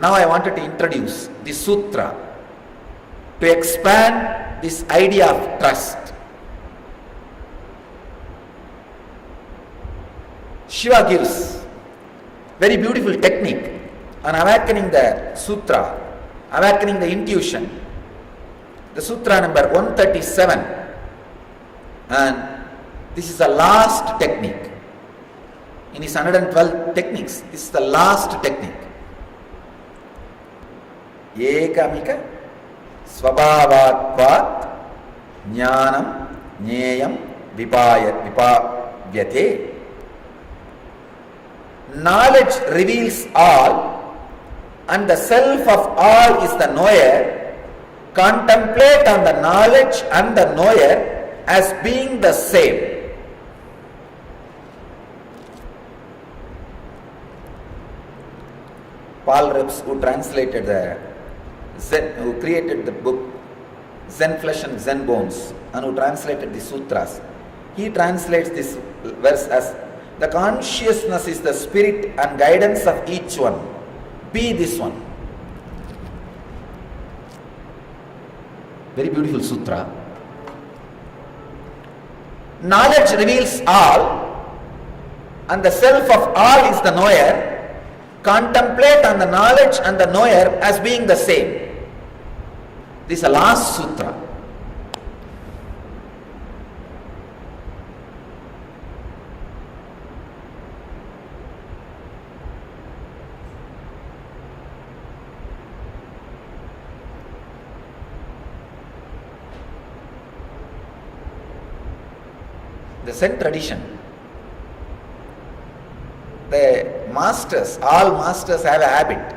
Now I wanted to introduce the sutra to expand this idea of trust. Shiva gives very beautiful technique on awakening the sutra, awakening the intuition. The sutra number 137, and this is the last technique. In his 112 techniques, this is the last technique. Ekamika svabhavatvat jnanam jneyam vipavyate. Knowledge reveals all, and the self of all is the knower. Contemplate on the knowledge and the knower as being the same. Paul Reps, who translated the Zen, who created the book Zen Flesh and Zen Bones, and who translated the sutras, he translates this verse as, the consciousness is the spirit and guidance of each one. Be this one. Very beautiful sutra. Knowledge reveals all, and the self of all is the knower. Contemplate on the knowledge and the knower as being the same. This is the last sutra. The Zen tradition, the masters, all masters have a habit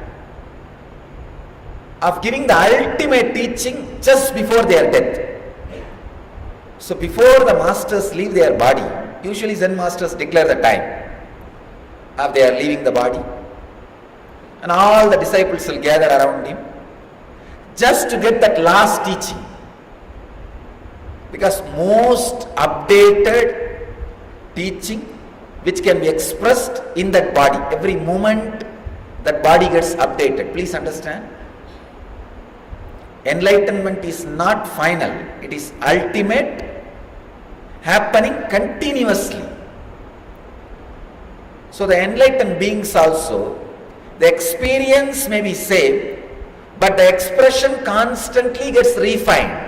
of giving the ultimate teaching just before their death. So before the masters leave their body, usually Zen masters declare the time of they are leaving the body, and all the disciples will gather around him just to get that last teaching. Because most updated teaching which can be expressed in that body, every moment that body gets updated. Please understand, enlightenment is not final, it is ultimate, happening continuously. So the enlightened beings also, the experience may be same, but the expression constantly gets refined.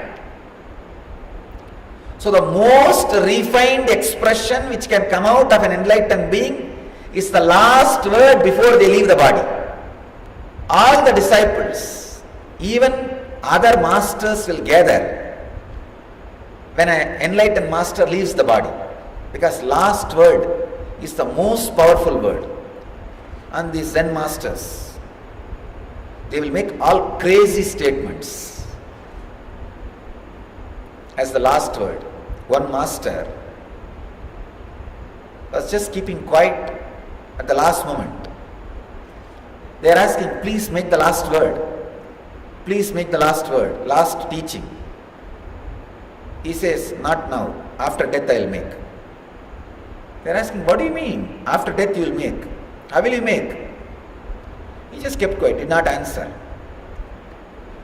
So the most refined expression which can come out of an enlightened being is the last word before they leave the body. All the disciples, even other masters will gather when an enlightened master leaves the body, because last word is the most powerful word. And these Zen masters, they will make all crazy statements as the last word. One master was just keeping quiet at the last moment. They are asking, please make the last word. Please make the last word, last teaching. He says, not now, after death I will make. They are asking, what do you mean? After death you will make. How will you make? He just kept quiet, did not answer.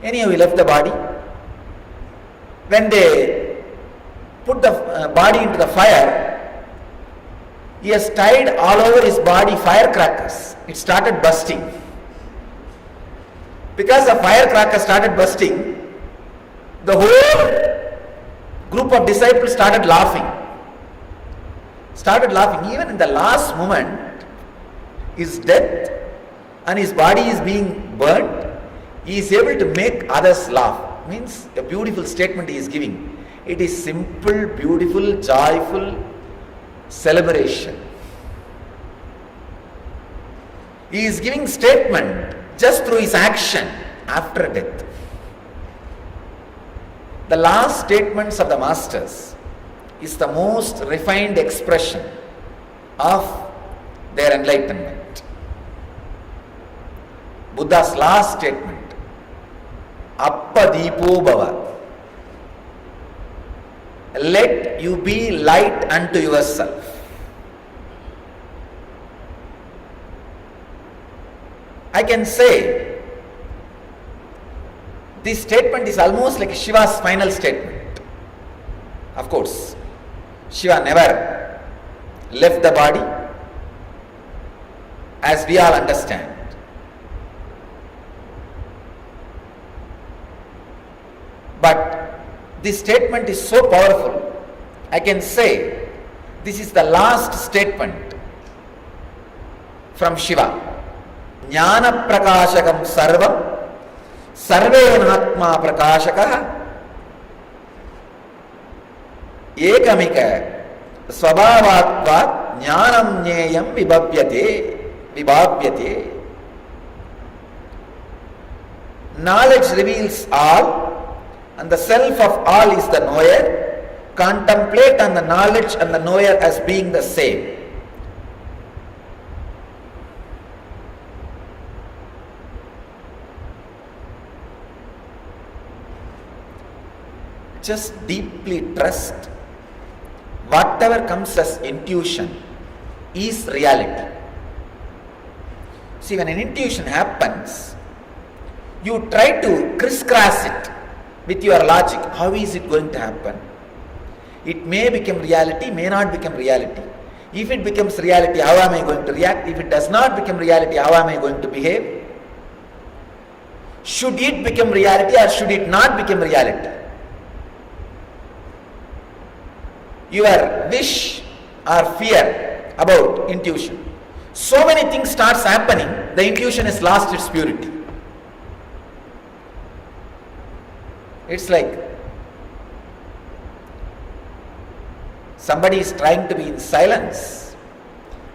Anyhow, he left the body. When they put the body into the fire, he has tied all over his body firecrackers. It started busting. Because the firecrackers started busting, the whole group of disciples started laughing. Even in the last moment, his death and his body is being burnt, he is able to make others laugh. Means a beautiful statement he is giving. It is simple, beautiful, joyful celebration. He is giving statement just through his action after death. The last statements of the masters is the most refined expression of their enlightenment. Buddha's last statement, Appadipo Bhava. Let you be light unto yourself. I can say This statement is almost like Shiva's final statement. Of course, Shiva never left the body, as we all understand. But this statement is so powerful, I can say this is the last statement from Shiva. Jnana prakashakam sarvam sarvenatma prakashakah ekamika swabhavatvat jnanam jneyam vibhavyate. Knowledge reveals all, and the self of all is the knower. Contemplate on the knowledge and the knower as being the same. Just deeply trust whatever comes as intuition is reality. See, when an intuition happens, you try to crisscross it with your logic. How is it going to happen? It may become reality, may not become reality. If it becomes reality, how am I going to react? If it does not become reality, how am I going to behave? Should it become reality or should it not become reality? Your wish or fear about intuition. So many things starts happening, the intuition has lost its purity. It's like somebody is trying to be in silence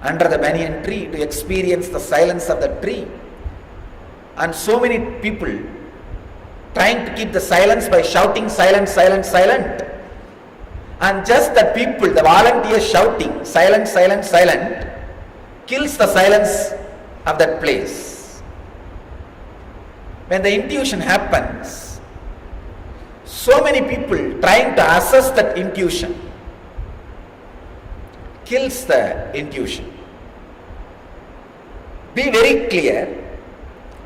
under the banyan tree to experience the silence of the tree. And so many people trying to keep the silence by shouting silent, silent, silent. And just the people, the volunteers shouting silent, silent, silent, kills the silence of that place. When the intuition happens, so many people trying to assess that intuition kills the intuition. Be very clear,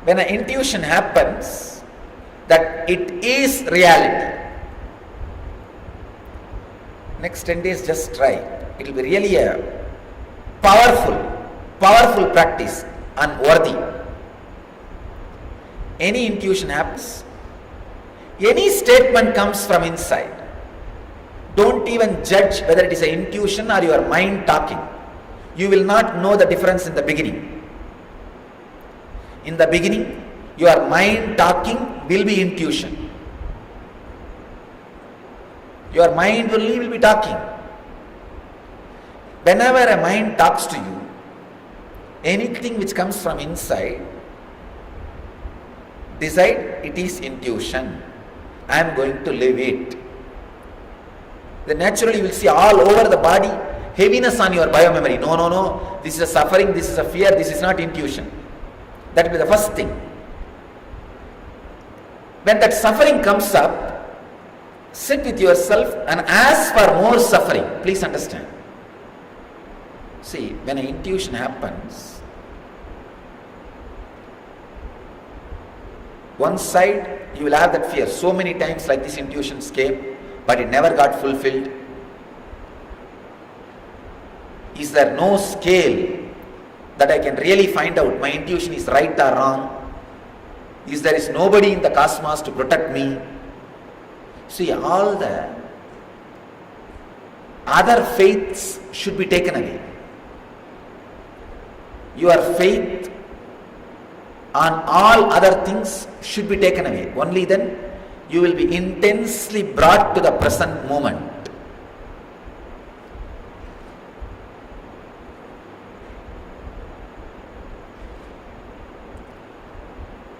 when an intuition happens, that it is reality. Next 10 days just try. It will be really a powerful practice and worthy. Any intuition happens, any statement comes from inside. Don't even judge whether it is an intuition or your mind talking. You will not know the difference in the beginning. In the beginning, your mind talking will be intuition. Your mind only will be talking. Whenever a mind talks to you, anything which comes from inside, decide it is intuition. I am going to live it. Then naturally you will see all over the body heaviness on your biomemory. No. This is a suffering, this is a fear, this is not intuition. That will be the first thing. When that suffering comes up, sit with yourself and ask for more suffering. Please understand. See, when an intuition happens, one side you will have that fear. So many times like this intuitions came, but it never got fulfilled. Is there no scale that I can really find out my intuition is right or wrong? Is there is nobody in the cosmos to protect me? See, all the other faiths should be taken away. Your faith on all other things should be taken away. Only then you will be intensely brought to the present moment.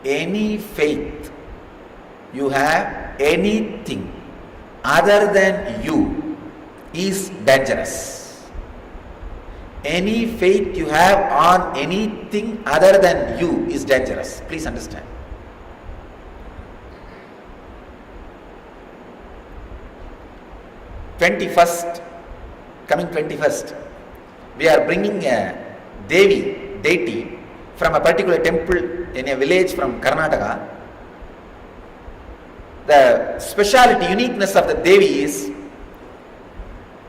Any faith you have, anything other than you is dangerous. Any faith you have on anything other than you is dangerous. Please understand. Coming 21st, we are bringing a deity from a particular temple in a village from Karnataka. the speciality, uniqueness of the Devi is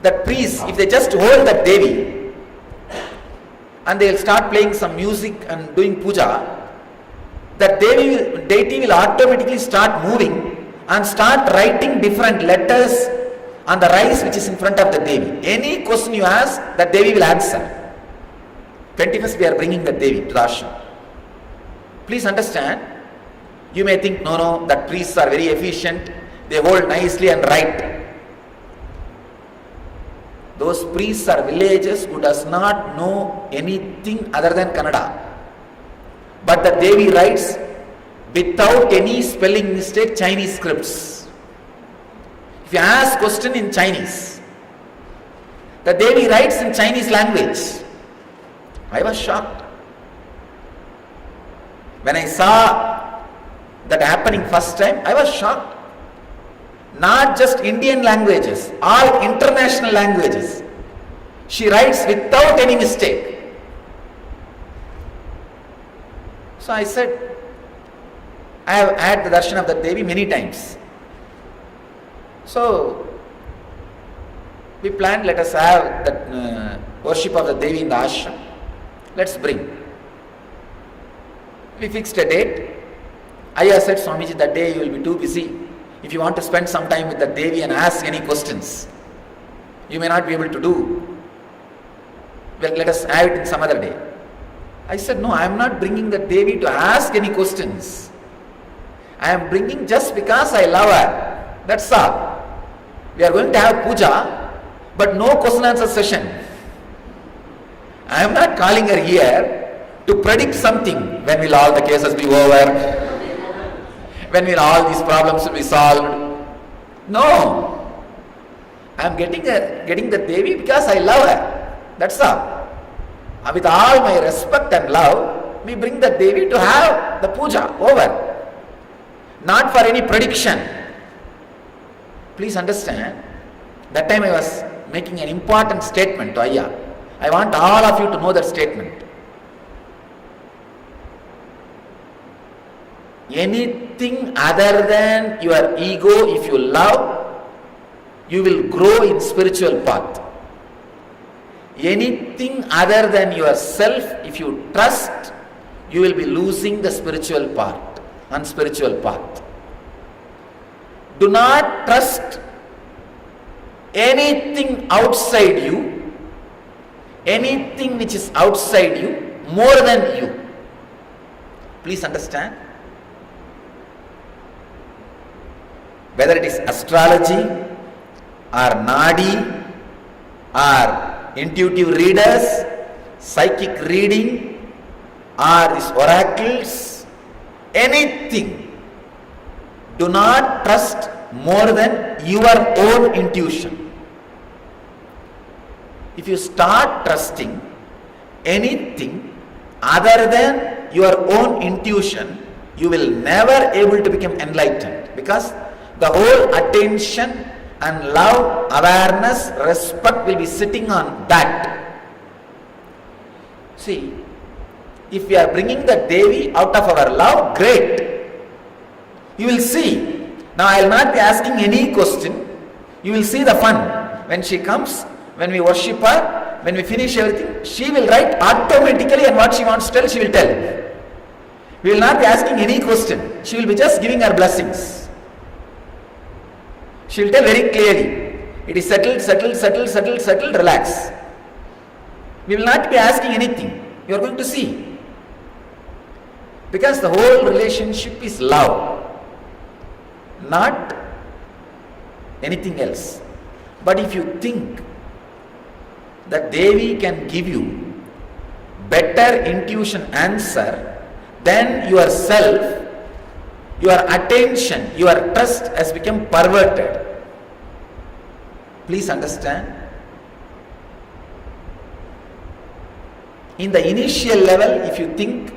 that priests, if they just hold that Devi and they will start playing some music and doing puja, that deity will automatically start moving and start writing different letters on the rice which is in front of the Devi. Any question you ask, that Devi will answer. 21st we are bringing the Devi to the ashram. Please understand, you may think, no, that priests are very efficient, they hold nicely and write. Those priests are villagers who does not know anything other than Kannada. But the Devi writes without any spelling mistake Chinese scripts. If you ask question in Chinese, the Devi writes in Chinese language. I was shocked. When I saw that happening first time, I was shocked. Not just Indian languages, all international languages. She writes without any mistake. So I said, I have had the darshan of the Devi many times. So we planned, let us have the worship of the Devi in the ashram. Let's bring. We fixed a date. I said, Swamiji, that day you will be too busy. If you want to spend some time with the Devi and ask any questions, you may not be able to do. Well, let us have it in some other day. I said, no, I am not bringing the Devi to ask any questions. I am bringing just because I love her. That's all. We are going to have puja, but no question answer session. I am not calling her here to predict something. When will all the cases be over? When will all these problems be solved? No. I am getting the Devi because I love her. That's all. With all my respect and love, we bring the Devi to have the puja over. Not for any prediction. Please understand, that time I was making an important statement to Ayya. I want all of you to know that statement. Anything other than your ego, if you love, you will grow in spiritual path. Anything other than yourself, if you trust, you will be losing the spiritual part and spiritual path. Do not trust anything outside you, anything which is outside you more than you. Please understand. Whether it is astrology or nadi or intuitive readers, psychic reading or these oracles, anything. Do not trust more than your own intuition. If you start trusting anything other than your own intuition, you will never able to become enlightened, because the whole attention and love, awareness, respect will be sitting on that. See, if we are bringing the Devi out of our love, great. You will see. Now I will not be asking any question. You will see the fun. When she comes, when we worship her, when we finish everything, she will write automatically, and what she wants to tell, she will tell. We will not be asking any question. She will be just giving her blessings. She will tell very clearly. It is settled, settled, settled, settled, settled, relax. We will not be asking anything. You are going to see. Because the whole relationship is love, not anything else. But if you think that Devi can give you better intuition answer than yourself, your attention, your trust has become perverted. Please understand. In the initial level, if you think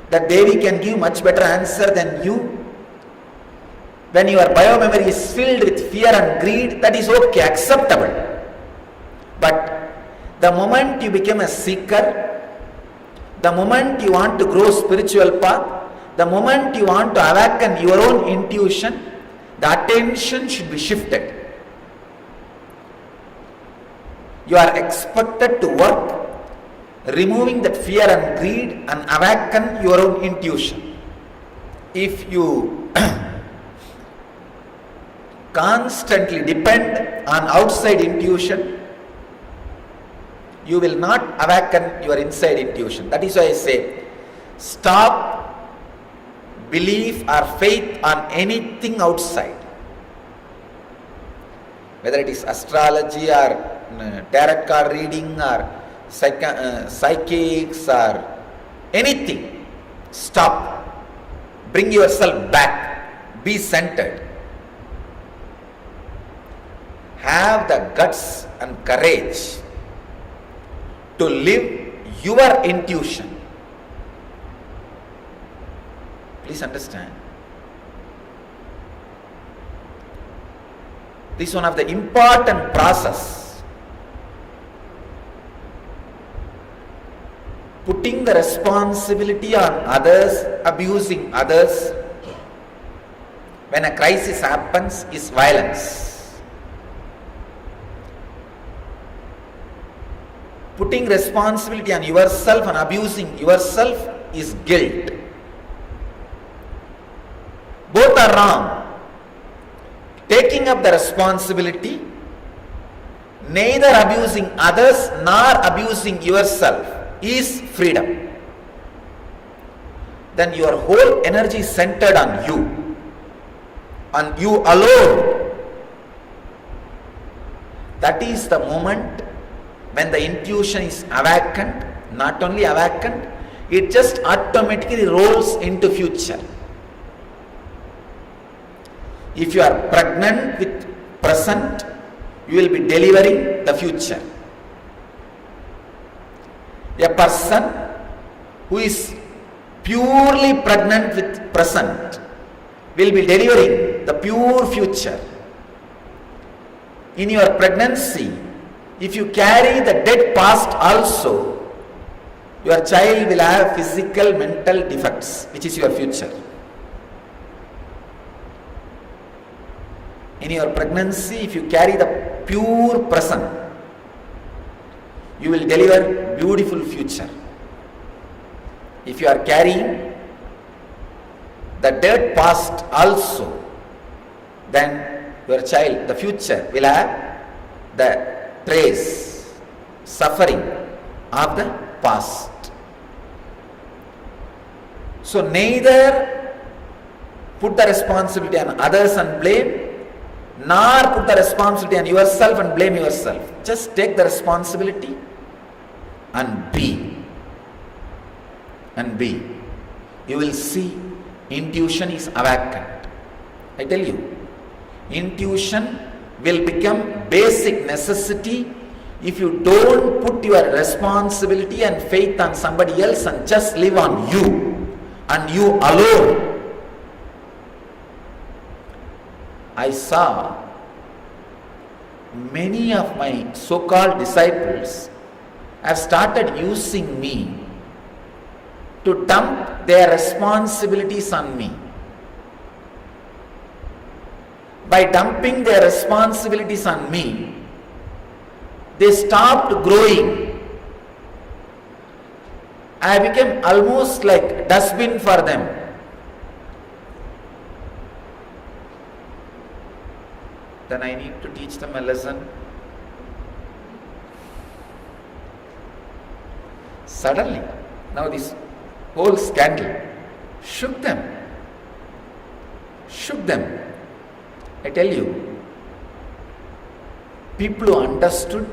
that Devi can give much better answer than you, when your biomemory is filled with fear and greed, that is okay, acceptable. But the moment you become a seeker, the moment you want to grow spiritual path, the moment you want to awaken your own intuition, The attention should be shifted. You are expected to work removing that fear and greed and awaken your own intuition. If you constantly depend on outside intuition, you will not awaken your inside intuition. That is why I say, stop belief or faith on anything outside. Whether it is astrology or tarot card reading or psychics or anything, stop. Bring yourself back. Be centered. Have the guts and courage to live your intuition. Please understand. This is one of the important process. Putting the responsibility on others, abusing others, when a crisis happens, is violence. Putting responsibility on yourself and abusing yourself is guilt. Both are wrong. Taking up the responsibility, neither abusing others nor abusing yourself, is freedom. Then your whole energy is centered on you alone. That is the moment when the intuition is awakened. Not only awakened, it just automatically rolls into future. If you are pregnant with present, you will be delivering the future. A person who is purely pregnant with present will be delivering the pure future. In your pregnancy, if you carry the dead past also, your child will have physical, mental defects, which is your future. In your pregnancy, if you carry the pure present, you will deliver beautiful future. If you are carrying the dead past also, then your child, the future, will have the trace, suffering of the past. So neither put the responsibility on others and blame, nor put the responsibility on yourself and blame yourself. Just take the responsibility and be. And be. You will see intuition is awakened. I tell you, intuition will become basic necessity if you don't put your responsibility and faith on somebody else and just live on you and you alone. I saw many of my so-called disciples have started using me to dump their responsibilities on me. By dumping their responsibilities on me, they stopped growing. I became almost like dustbin for them. Then I need to teach them a lesson. Suddenly, now this whole scandal shook them. I tell you, people who understood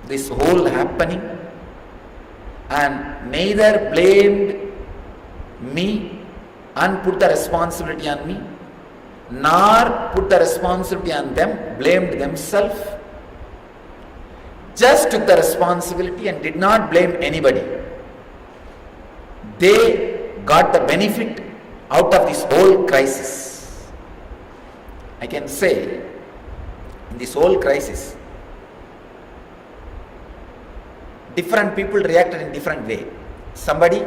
this whole happening and neither blamed me and put the responsibility on me, nor put the responsibility on them, blamed themselves, just took the responsibility and did not blame anybody. They got the benefit out of this whole crisis. I can say, in this whole crisis, different people reacted in different way. Somebody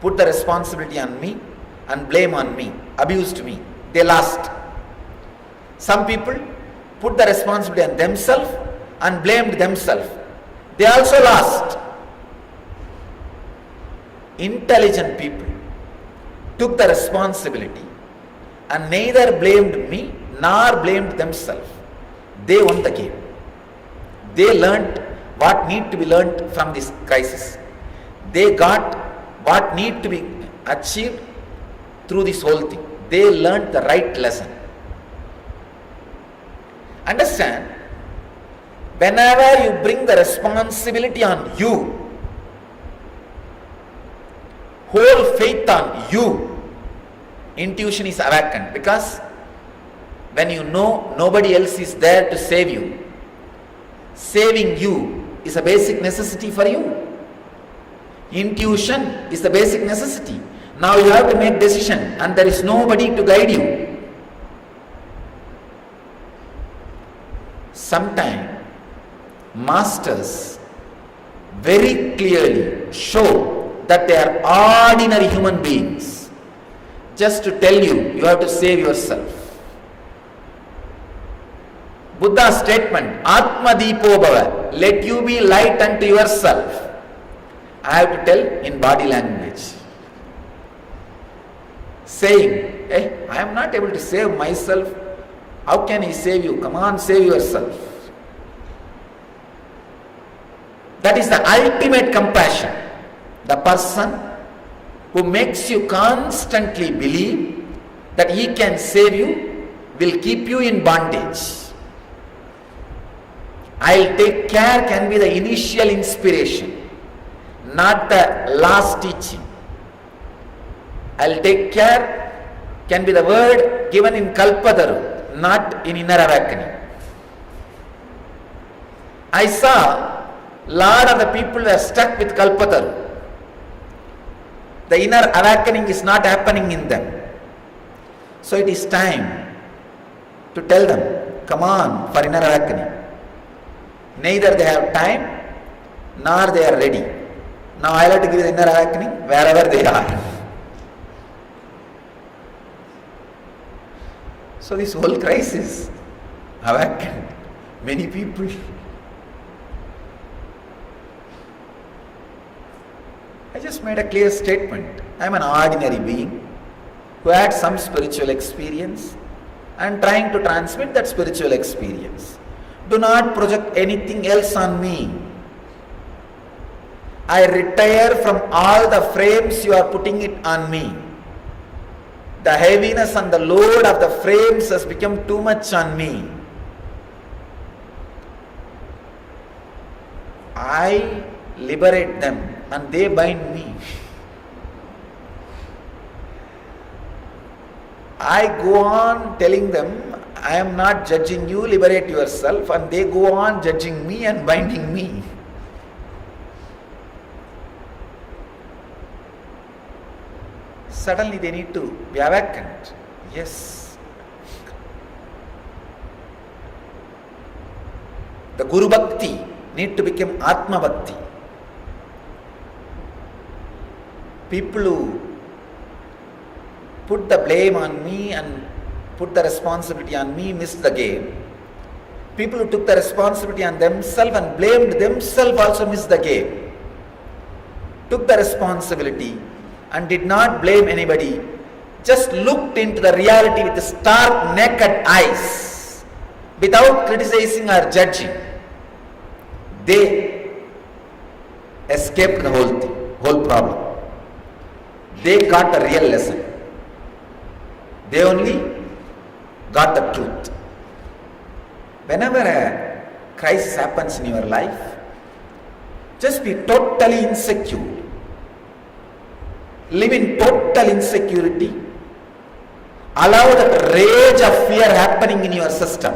put the responsibility on me and blame on me. abused me. They lost. Some people put the responsibility on themselves and blamed themselves. They also lost. Intelligent people took the responsibility and neither blamed me nor blamed themselves. They won the game. They learnt what need to be learnt from this crisis. They got what need to be achieved through this whole thing. They learnt the right lesson. Understand, whenever you bring the responsibility on you, whole faith on you, intuition is awakened. Because when you know nobody else is there to save you, saving you is a basic necessity for you. Intuition is the basic necessity. Now you have to make decision and there is nobody to guide you. Sometimes masters very clearly show that they are ordinary human beings just to tell you, you have to save yourself. Buddha's statement, Atma Deepo Bhava, let you be light unto yourself. I have to tell in body language. Saying, hey, I am not able to save myself. How can he save you? Come on, save yourself. That is the ultimate compassion. The person who makes you constantly believe that he can save you will keep you in bondage. I'll take care can be the initial inspiration, not the last teaching. I'll take care can be the word given in Kalpadaru, not in inner awakening. I saw lot of the people were stuck with Kalpadaru. The inner awakening is not happening in them. So it is time to tell them, come on for inner awakening. Neither they have time nor they are ready. Now I will have to give the inner awakening wherever they are. So this whole crisis awakened many people. I just made a clear statement. I am an ordinary being who had some spiritual experience and trying to transmit that spiritual experience. Do not project anything else on me. I retire from all the frames you are putting it on me. The heaviness and the load of the frames has become too much on me. I liberate them and they bind me. I go on telling them, I am not judging you, liberate yourself, and they go on judging me and binding me. Suddenly they need to be awakened. Yes. The Guru Bhakti need to become Atma Bhakti. People who put the blame on me and put the responsibility on me missed the game. People who took the responsibility on themselves and blamed themselves also missed the game. Took the responsibility and did not blame anybody, just looked into the reality with stark naked eyes without criticizing or judging. They escaped the whole thing, whole problem. They got the real lesson. They only got the truth. Whenever a crisis happens in your life, just be totally insecure. Live in total insecurity. Allow that rage of fear happening in your system.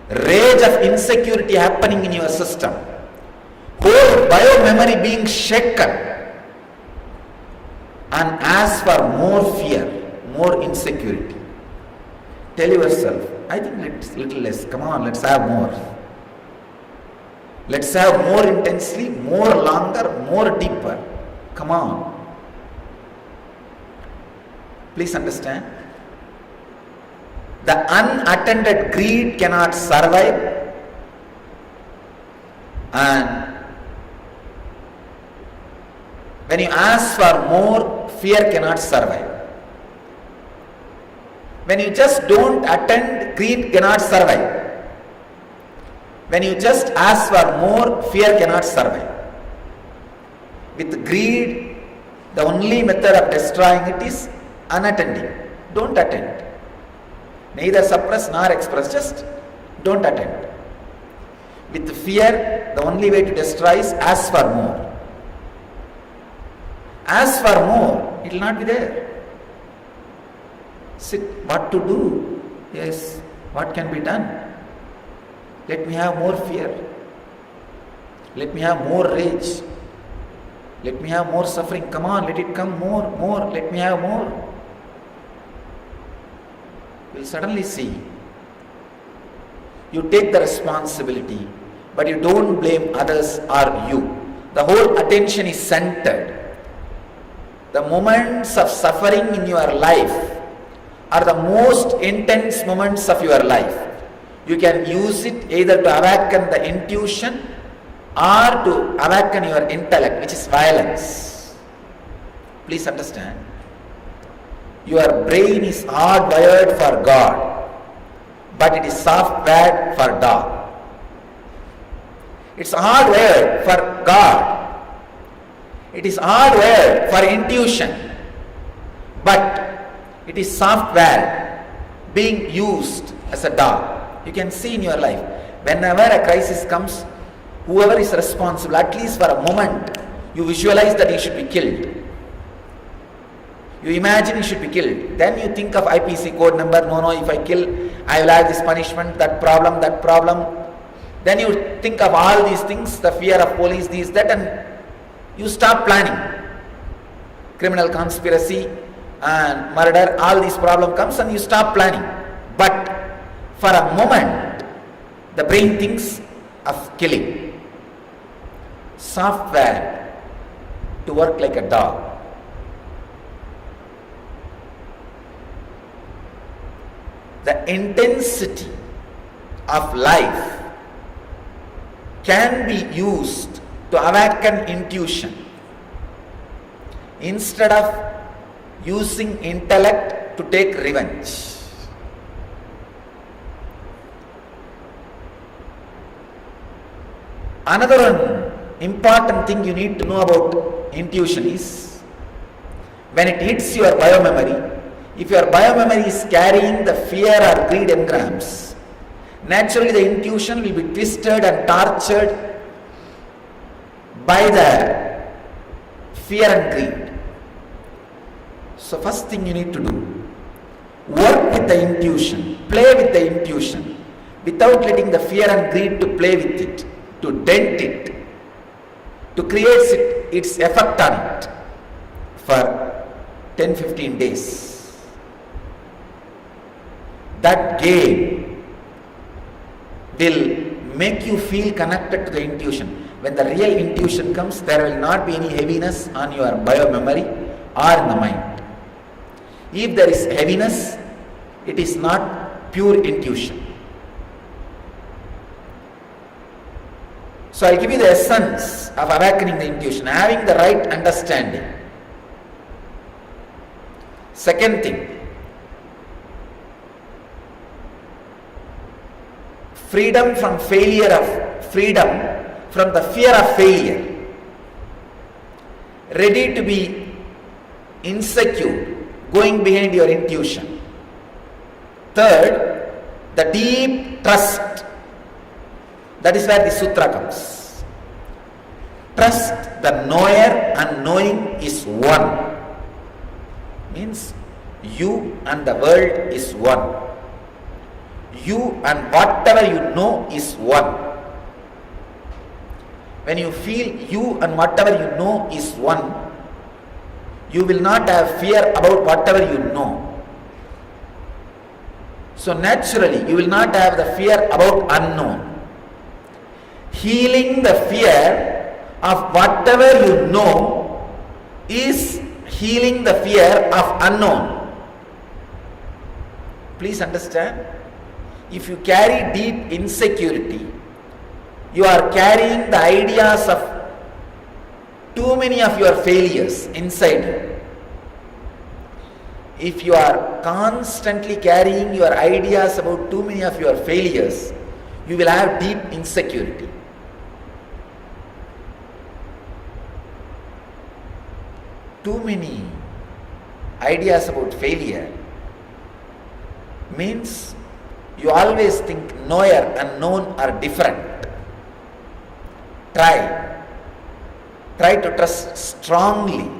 Rage of insecurity happening in your system. Whole bio-memory being shaken. And ask for more fear, more insecurity. Tell yourself, I think it's little less. Come on, let's have more. Let's have more intensely, more longer, more deeper. Come on. Please understand. The unattended greed cannot survive, and when you ask for more, fear cannot survive. When you just don't attend, greed cannot survive. When you just ask for more, fear cannot survive. With greed, the only method of destroying it is unattending. Don't attend. Neither suppress nor express, just don't attend. With fear, the only way to destroy is ask for more. Ask for more, it will not be there. Sit, what to do? Yes, what can be done? Let me have more fear. Let me have more rage. Let me have more suffering. Come on, let it come more, let me have more. You will suddenly see. You take the responsibility, but you don't blame others or you. The whole attention is centered. The moments of suffering in your life are the most intense moments of your life. You can use it either to awaken the intuition or to awaken your intellect, which is violence. Please understand. Your brain is hardwired for God, but it is softwired for dog. It's hardwired for God. It is hardwired for intuition, but it is software being used as a dog. You can see in your life, whenever a crisis comes, whoever is responsible, at least for a moment, you visualize that he should be killed. You imagine he should be killed. Then you think of IPC code number, no, if I kill, I will have this punishment, that problem. Then you think of all these things, the fear of police, this, that, and you start planning. Criminal conspiracy and murder, all these problem comes and you start planning. But for a moment, the brain thinks of killing. Software to work like a dog. The intensity of life can be used to awaken intuition instead of using intellect to take revenge. Another important thing you need to know about intuition is when it hits your biomemory. If your biomemory is carrying the fear or greed engrams, naturally the intuition will be twisted and tortured by the fear and greed. So first thing you need to do, work with the intuition, play with the intuition without letting the fear and greed to play with it, to dent it, to create its effect on it for 10-15 days. That game will make you feel connected to the intuition. When the real intuition comes, there will not be any heaviness on your biomemory or in the mind. If there is heaviness, it is not pure intuition. So I give you the essence of awakening the intuition, having the right understanding. Second thing, freedom from the fear of failure, ready to be insecure, going behind your intuition. Third, the deep trust. That is where the sutra comes. Trust the knower and knowing is one. Means you and the world is one. You and whatever you know is one. When you feel you and whatever you know is one, you will not have fear about whatever you know. So naturally, you will not have the fear about unknown. Healing the fear of whatever you know is healing the fear of unknown. Please understand, if you carry deep insecurity, you are carrying the ideas of too many of your failures inside you. If you are constantly carrying your ideas about too many of your failures, you will have deep insecurity. Too many ideas about failure means you always think knower and known are different. Try to trust strongly.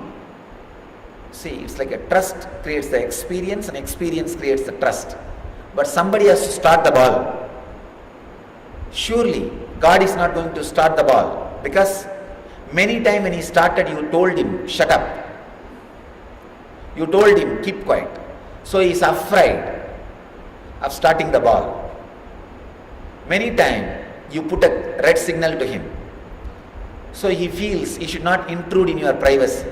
See, it's like a trust creates the experience and experience creates the trust. But somebody has to start the ball. Surely, God is not going to start the ball, because many times when He started, you told Him, shut up. You told Him, keep quiet. So He is afraid of starting the ball. Many times you put a red signal to Him. So He feels He should not intrude in your privacy.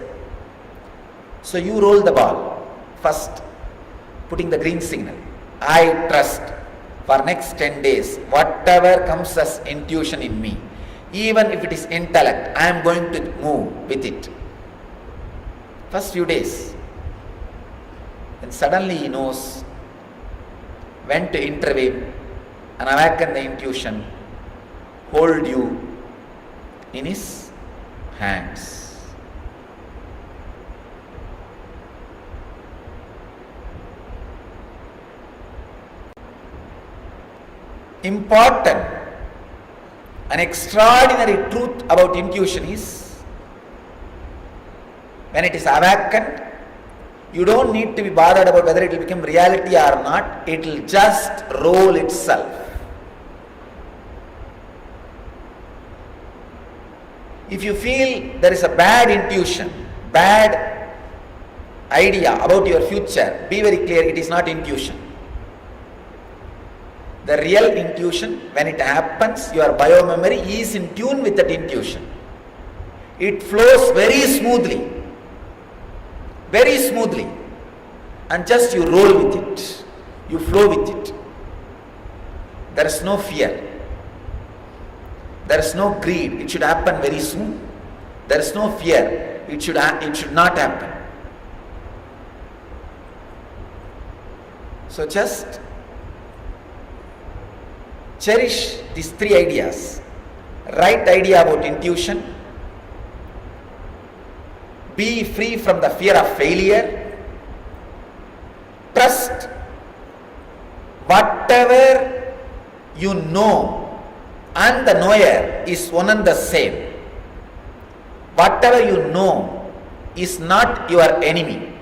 So you roll the ball first, putting the green signal. I trust for next 10 days, whatever comes as intuition in me, even if it is intellect, I am going to move with it. First few days. And suddenly he knows when to intervene and awaken the intuition, hold you in his hands. Important and extraordinary truth about intuition is, when it is awakened, you don't need to be bothered about whether it will become reality or not. It will just roll itself. If you feel there is a bad intuition, bad idea about your future, be very clear, it is not intuition. The real intuition, when it happens, your biomemory is in tune with that intuition. It flows very smoothly, and just you roll with it, you flow with it. There is no fear, there is no greed, it should happen very soon. There is no fear, it should not happen. So just cherish these three ideas. Right idea about intuition, be free from the fear of failure, trust whatever you know, and the knower is one and the same. Whatever you know is not your enemy.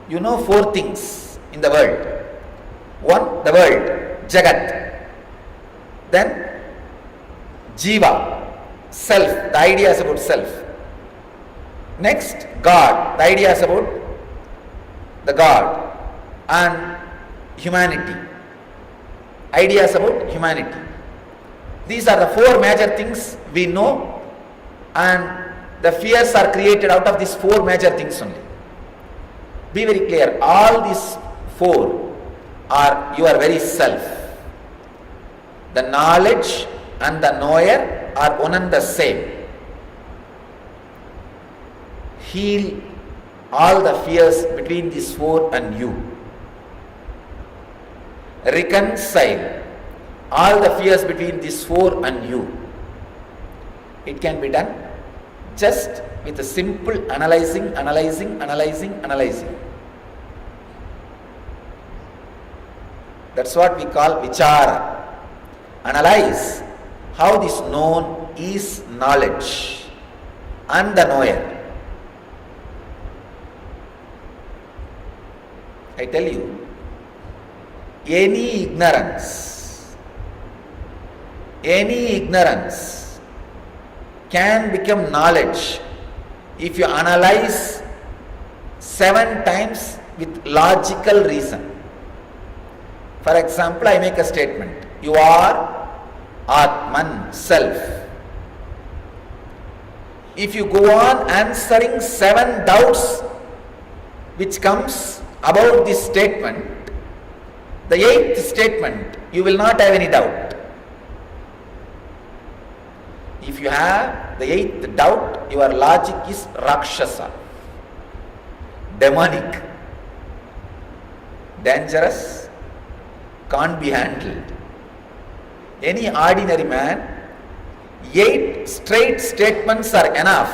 You know 4 things in the world. 1, the world, Jagat. Then Jiva, self, the ideas about self. Next, God, the ideas about the God, and humanity, ideas about humanity. These are the 4 major things we know, and the fears are created out of these 4 major things only. Be very clear, all these 4 are your very self. The knowledge and the knower are one and the same. Heal all the fears between these 4 and you. Reconcile all the fears between these 4 and you. It can be done just with a simple analyzing. That's what we call vichara. Analyze how this known is knowledge and the knower. I tell you, any ignorance can become knowledge if you analyze 7 times with logical reason. For example, I make a statement. You are Atman, self. If you go on answering 7 doubts which comes about this statement, the eighth statement, you will not have any doubt. If you have the eighth doubt, your logic is Rakshasa, demonic, dangerous, can't be handled. Any ordinary man, 8 straight statements are enough.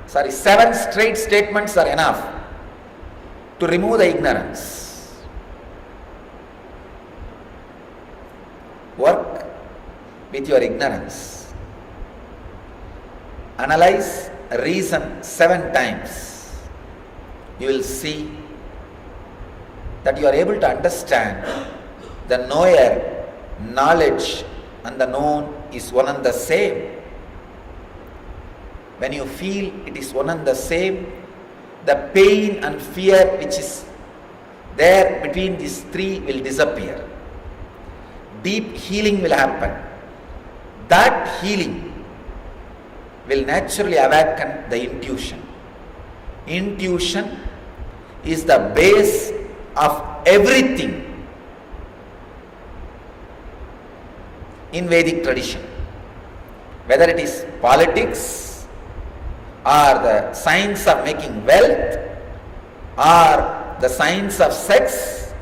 7 straight statements are enough to remove the ignorance. Work with your ignorance. Analyze, reason 7 times. You will see that you are able to understand the knower, knowledge and the known is one and the same. When you feel it is one and the same, the pain and fear which is there between these three will disappear. Deep healing will happen. That healing will naturally awaken the intuition. Intuition is the base of everything in Vedic tradition. Whether it is politics or the science of making wealth or the science of sex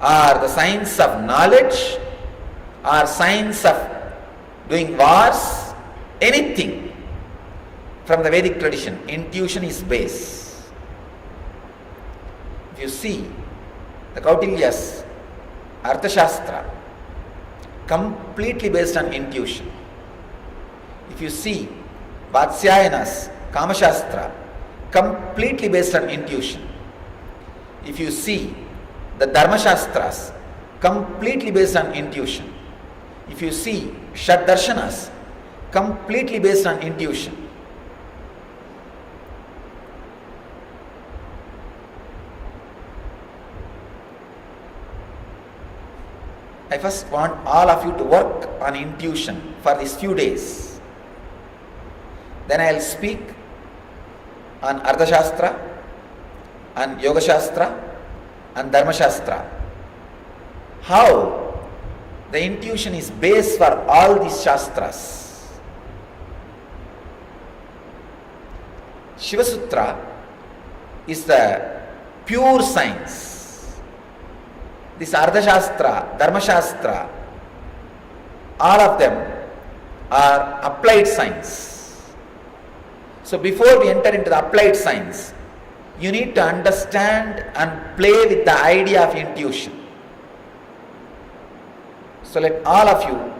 or the science of knowledge or science of doing wars, anything from the Vedic tradition, intuition is base. If you see the Kautilya's Arthashastra, completely based on intuition. If you see Vatsyayana's Kamashastra, completely based on intuition. If you see the Dharmashastras, completely based on intuition. If you see Shaddarshanas, completely based on intuition. I first want all of you to work on intuition for these few days. Then I will speak on Ardhashastra, on Yoga Shastra, and Dharma Shastra. How the intuition is base for all these Shastras. Shiva Sutra is the pure science. This Ardhashastra, Dharma Shastra, all of them are applied science. So before we enter into the applied science, you need to understand and play with the idea of intuition. So let all of you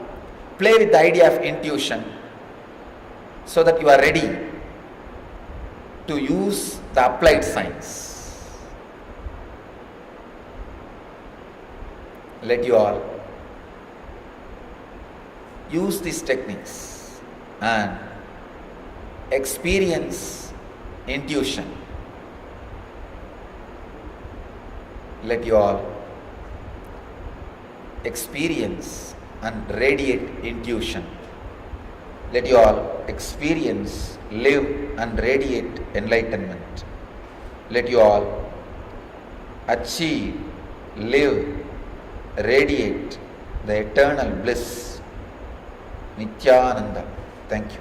play with the idea of intuition so that you are ready to use the applied science. Let you all use these techniques and experience intuition. Let you all experience and radiate intuition. Let you all experience, live and radiate enlightenment. Let you all achieve, live, radiate the eternal bliss. Nithyananda. Thank you.